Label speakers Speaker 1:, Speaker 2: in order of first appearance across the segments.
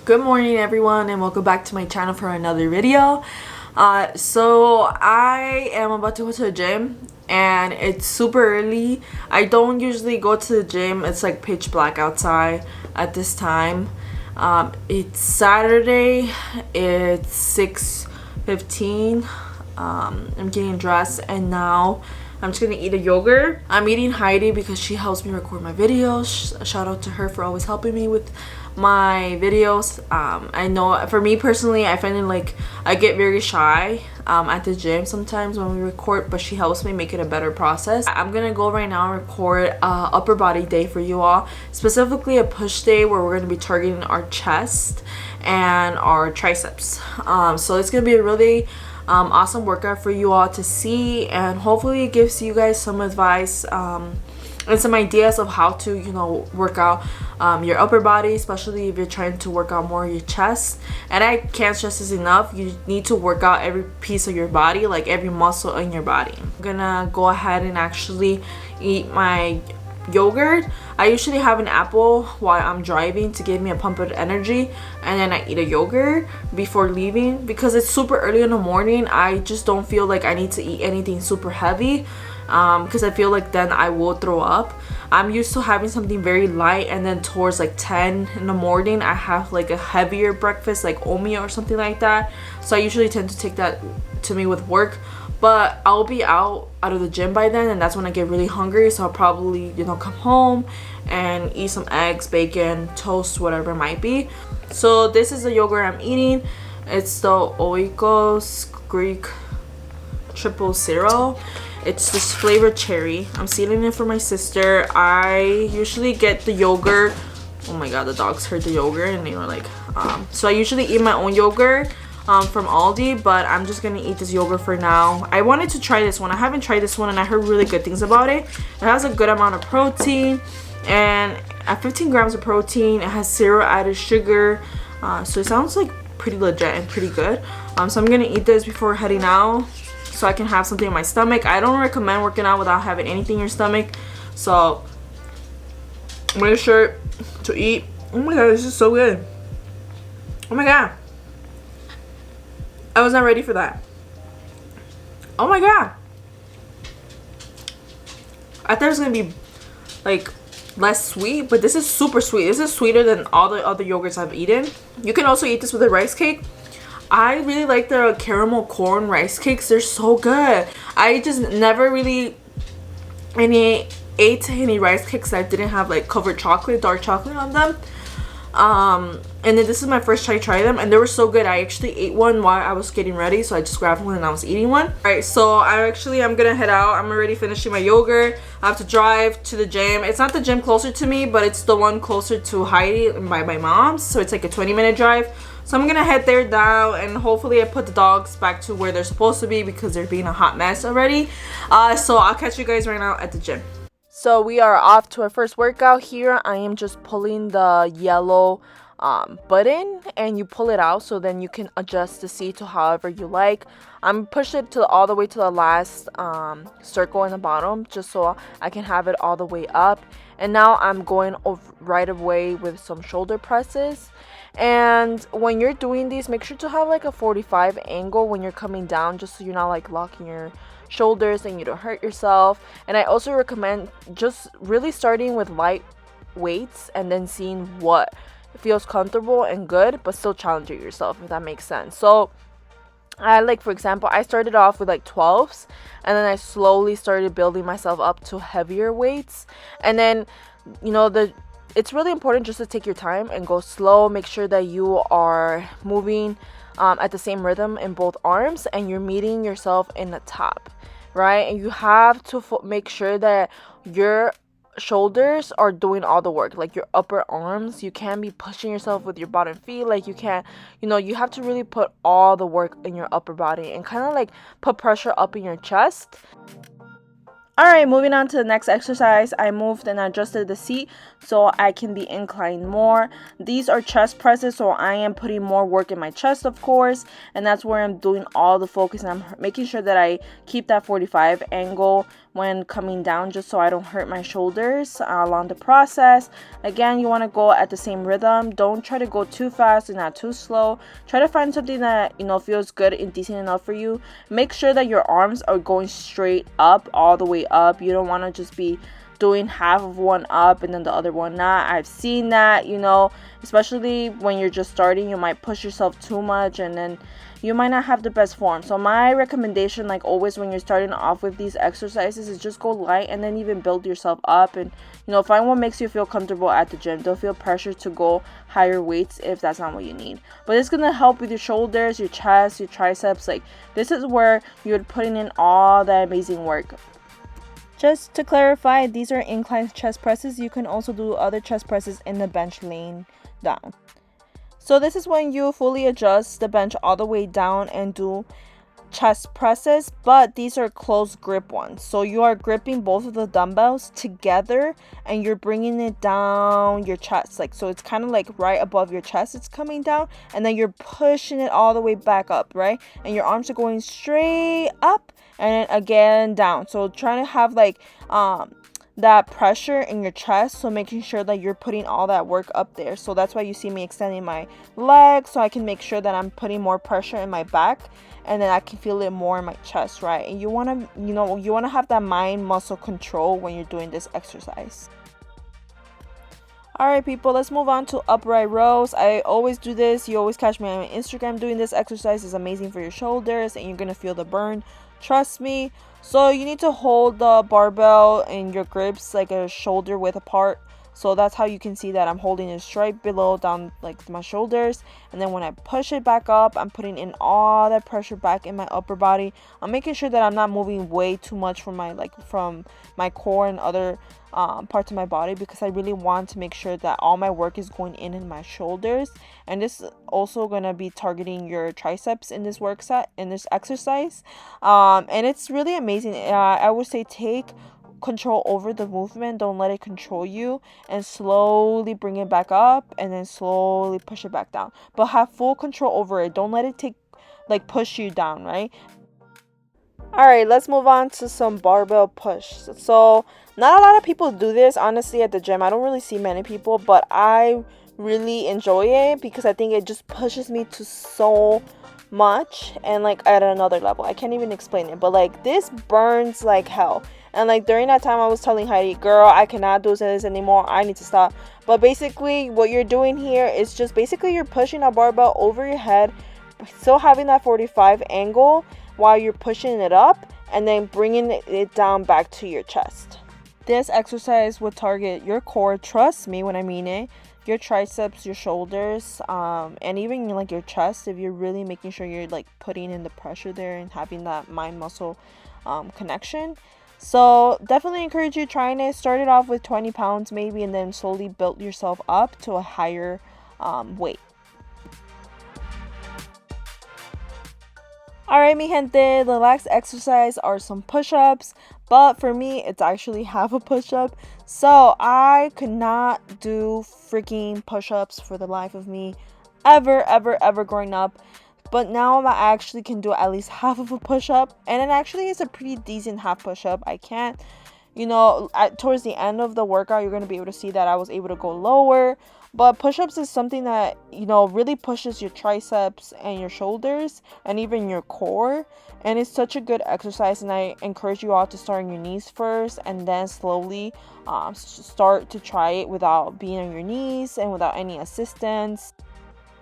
Speaker 1: Good morning everyone and welcome back to my channel for another video. So I am about to go to the gym and it's super early. I don't usually go to the gym. It's like pitch black outside at this time. It's Saturday. It's 6:15. I'm getting dressed and now I'm just gonna eat a yogurt. I'm eating Heidi because she helps me record my videos. Shout out to her for always helping me with my videos. I know for me personally, I find it like I get very shy at the gym sometimes when we record, but she helps me make it a better process. I'm gonna go right now and record upper body day for you all, specifically a push day where we're gonna be targeting our chest and our triceps. So it's gonna be a really awesome workout for you all to see, and hopefully it gives you guys some advice and some ideas of how to, you know, work out your upper body, especially if you're trying to work out more your chest. And I can't stress this enough, you need to work out every piece of your body, like every muscle in your body. I'm gonna go ahead and actually eat my yogurt. I usually have an apple while I'm driving to give me a pump of energy, and then I eat a yogurt before leaving because it's super early in the morning. I just don't feel like I need to eat anything super heavy because I feel like then I will throw up. I'm used to having something very light, and then towards like 10 in the morning I have like a heavier breakfast like oatmeal or something like that. So I usually tend to take that to me with work, but I'll be out of the gym by then, and that's when I get really hungry. So I'll probably, you know, come home and eat some eggs, bacon, toast, whatever it might be. So this is the yogurt I'm eating. It's the Oikos Greek triple zero. It's this flavored cherry. I'm sealing it for my sister. I usually get the yogurt. Oh my god, the dogs heard the yogurt and they were like so I usually eat my own yogurt from Aldi, but I'm just gonna eat this yogurt for now. I wanted to try this one. I haven't tried this one and I heard really good things about it. It has a good amount of protein, and at 15 grams of protein, it has 0 added sugar. So it sounds like pretty legit and pretty good. So I'm gonna eat this before heading out so I can have something in my stomach. I don't recommend working out without having anything in your stomach, so make sure to eat. Oh my god, this is so good. Oh my god, I was not ready for that. Oh my god, I thought it was gonna be like less sweet, but this is super sweet. This is sweeter than all the other yogurts I've eaten. You can also eat this with a rice cake. I really like the caramel corn rice cakes. They're so good. I just never really ate any rice cakes that didn't have like covered chocolate, dark chocolate on them. And then this is my first try them, and they were so good. I actually ate one while I was getting ready, so I just grabbed one and I was eating one. Alright, so I'm gonna head out. I'm already finishing my yogurt. I have to drive to the gym. It's not the gym closer to me, but it's the one closer to Heidi by my mom's, so it's like a 20-minute drive. So I'm gonna head there now, and hopefully I put the dogs back to where they're supposed to be because they're being a hot mess already. So I'll catch you guys right now at the gym. So we are off to our first workout here. I am just pulling the yellow button, and you pull it out so then you can adjust the seat to however you like. I'm pushing it to all the way to the last circle in the bottom just so I can have it all the way up. And now I'm going right away with some shoulder presses. And when you're doing these, make sure to have like a 45 angle when you're coming down, just so you're not like locking your shoulders and you don't hurt yourself. And I also recommend just really starting with light weights and then seeing what feels comfortable and good, but still challenging yourself, if that makes sense. So I like, for example, I started off with like 12s, and then I slowly started building myself up to heavier weights. And then, you know, it's really important just to take your time and go slow. Make sure that you are moving at the same rhythm in both arms, and you're meeting yourself in the top, right? And you have to make sure that your shoulders are doing all the work, like your upper arms. You can't be pushing yourself with your bottom feet. Like you can't, you know, you have to really put all the work in your upper body and kind of like put pressure up in your chest. Alright, moving on to the next exercise. I moved and adjusted the seat so I can be inclined more. These are chest presses, so I am putting more work in my chest, of course, and that's where I'm doing all the focus, and I'm making sure that I keep that 45 angle when coming down, just so I don't hurt my shoulders along the process. Again, you want to go at the same rhythm. Don't try to go too fast and not too slow. Try to find something that, you know, feels good and decent enough for you. Make sure that your arms are going straight up, all the way up. You don't want to just be doing half of one up and then the other one not. I've seen that, you know, especially when you're just starting, you might push yourself too much and then you might not have the best form. So my recommendation, like always when you're starting off with these exercises, is just go light and then even build yourself up, and you know, find what makes you feel comfortable at the gym. Don't feel pressure to go higher weights if that's not what you need. But it's gonna help with your shoulders, your chest, your triceps. Like, this is where you're putting in all that amazing work. Just to clarify, these are incline chest presses. You can also do other chest presses in the bench laying down. So this is when you fully adjust the bench all the way down and do chest presses, but these are close grip ones. So you are gripping both of the dumbbells together and you're bringing it down your chest. Like, so it's kind of like right above your chest, it's coming down, and then you're pushing it all the way back up, right? And your arms are going straight up and then again down. So trying to have like that pressure in your chest, so making sure that you're putting all that work up there. So that's why you see me extending my legs, so I can make sure that I'm putting more pressure in my back, and then I can feel it more in my chest, right? And you want to, you know, you want to have that mind muscle control when you're doing this exercise. Alright people, let's move on to upright rows. I always do this. You always catch me on Instagram doing this exercise. It's amazing for your shoulders and you're gonna feel the burn, trust me. So you need to hold the barbell in your grips like a shoulder width apart. So that's how you can see that I'm holding it straight below down like my shoulders, and then when I push it back up, I'm putting in all that pressure back in my upper body. I'm making sure that I'm not moving way too much from my core and other parts of my body, because I really want to make sure that all my work is going in my shoulders. And this is also going to be targeting your triceps in this work set, in this exercise, and it's really amazing. I would say take control over the movement. Don't let it control you, and slowly bring it back up and then slowly push it back down, but have full control over it. Don't let it push you down, right? All right, let's move on to some barbell push. So not a lot of people do this, honestly, at the gym. I don't really see many people, but I really enjoy it because I think it just pushes me to so much and like at another level. I can't even explain it, but like this burns like hell. And like during that time I was telling Heidi, girl, I cannot do this anymore, I need to stop. But basically what you're doing here is just basically you're pushing a barbell over your head, still having that 45 angle while you're pushing it up, and then bringing it down back to your chest. This exercise would target your core, trust me when I mean it, your triceps, your shoulders, and even like your chest, if you're really making sure you're like putting in the pressure there and having that mind muscle connection. So definitely encourage you trying it. Start it off with 20 pounds maybe, and then slowly build yourself up to a higher weight. Alright mi gente, the last exercise are some push-ups, but for me it's actually half a push-up. So I could not do freaking push-ups for the life of me ever growing up. But now I actually can do at least half of a push-up, and it actually is a pretty decent half push-up. I can't, you know, towards the end of the workout, you're going to be able to see that I was able to go lower. But push-ups is something that, you know, really pushes your triceps and your shoulders and even your core. And it's such a good exercise, and I encourage you all to start on your knees first and then slowly start to try it without being on your knees and without any assistance.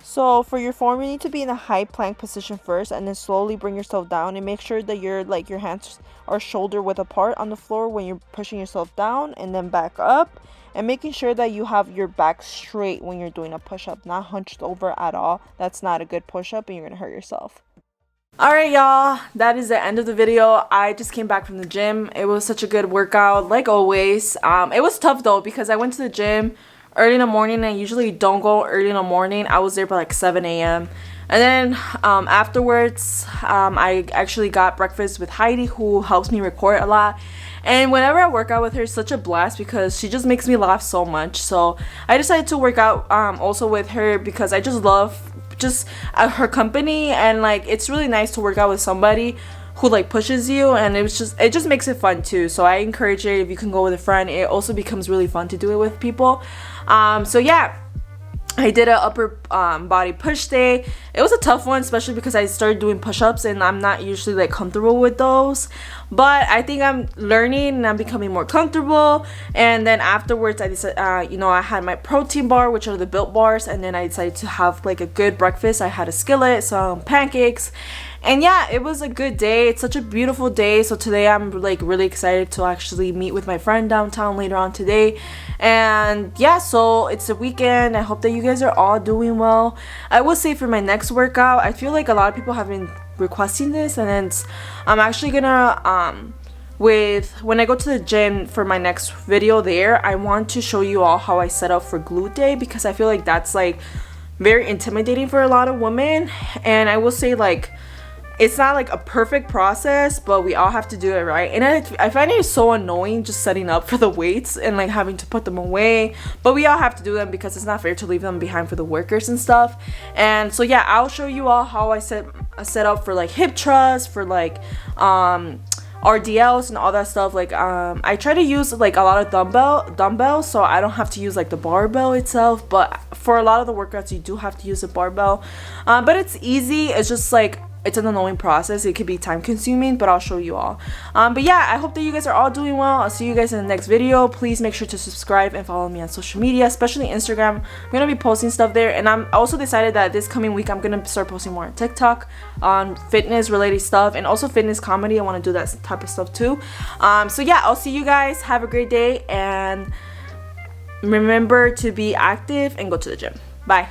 Speaker 1: So for your form, you need to be in a high plank position first, and then slowly bring yourself down, and make sure that your hands are shoulder width apart on the floor when you're pushing yourself down, and then back up, and making sure that you have your back straight when you're doing a push-up, not hunched over at all. That's not a good push-up and you're gonna hurt yourself. Alright y'all, that is the end of the video. I just came back from the gym. It was such a good workout, like always. It was tough though, because I went to the gym early in the morning, and I usually don't go early in the morning. I was there by like 7 a.m. And then afterwards, I actually got breakfast with Heidi, who helps me record a lot. And whenever I work out with her, it's such a blast because she just makes me laugh so much. So I decided to work out also with her because I just love her company, and like it's really nice to work out with somebody who like pushes you, and it just makes it fun too. So I encourage it. If you can go with a friend, it also becomes really fun to do it with people. So yeah, I did an upper body push day. It was a tough one, especially because I started doing push-ups and I'm not usually like comfortable with those, but I think I'm learning and I'm becoming more comfortable. And then afterwards I decided, you know, I had my protein bar, which are the Built bars, and then I decided to have like a good breakfast. I had a skillet, some pancakes, and yeah, it was a good day. It's such a beautiful day. So today I'm like really excited to actually meet with my friend downtown later on today. And yeah, so it's the weekend. I hope that you guys are all doing well. I will say for my next workout, I feel like a lot of people have been requesting this, and I'm actually gonna when I go to the gym for my next video there, I want to show you all how I set up for glute day, because I feel like that's like very intimidating for a lot of women. And I will say, like, it's not like a perfect process, but we all have to do it right. And I find it so annoying just setting up for the weights and like having to put them away, but we all have to do them because it's not fair to leave them behind for the workers and stuff. And so yeah, I'll show you all how I set up for like hip thrust, for like RDLs and all that stuff. Like I try to use like a lot of dumbbells, so I don't have to use like the barbell itself, but for a lot of the workouts you do have to use a barbell. But it's easy. It's just like, it's an annoying process. It could be time consuming, but I'll show you all. But yeah, I hope that you guys are all doing well. I'll see you guys in the next video. Please make sure to subscribe and follow me on social media, especially Instagram. I'm gonna be posting stuff there, and I'm also decided that this coming week I'm gonna start posting more on TikTok on fitness related stuff, and also fitness comedy. I want to do that type of stuff too. So yeah, I'll see you guys. Have a great day, and remember to be active and go to the gym. Bye.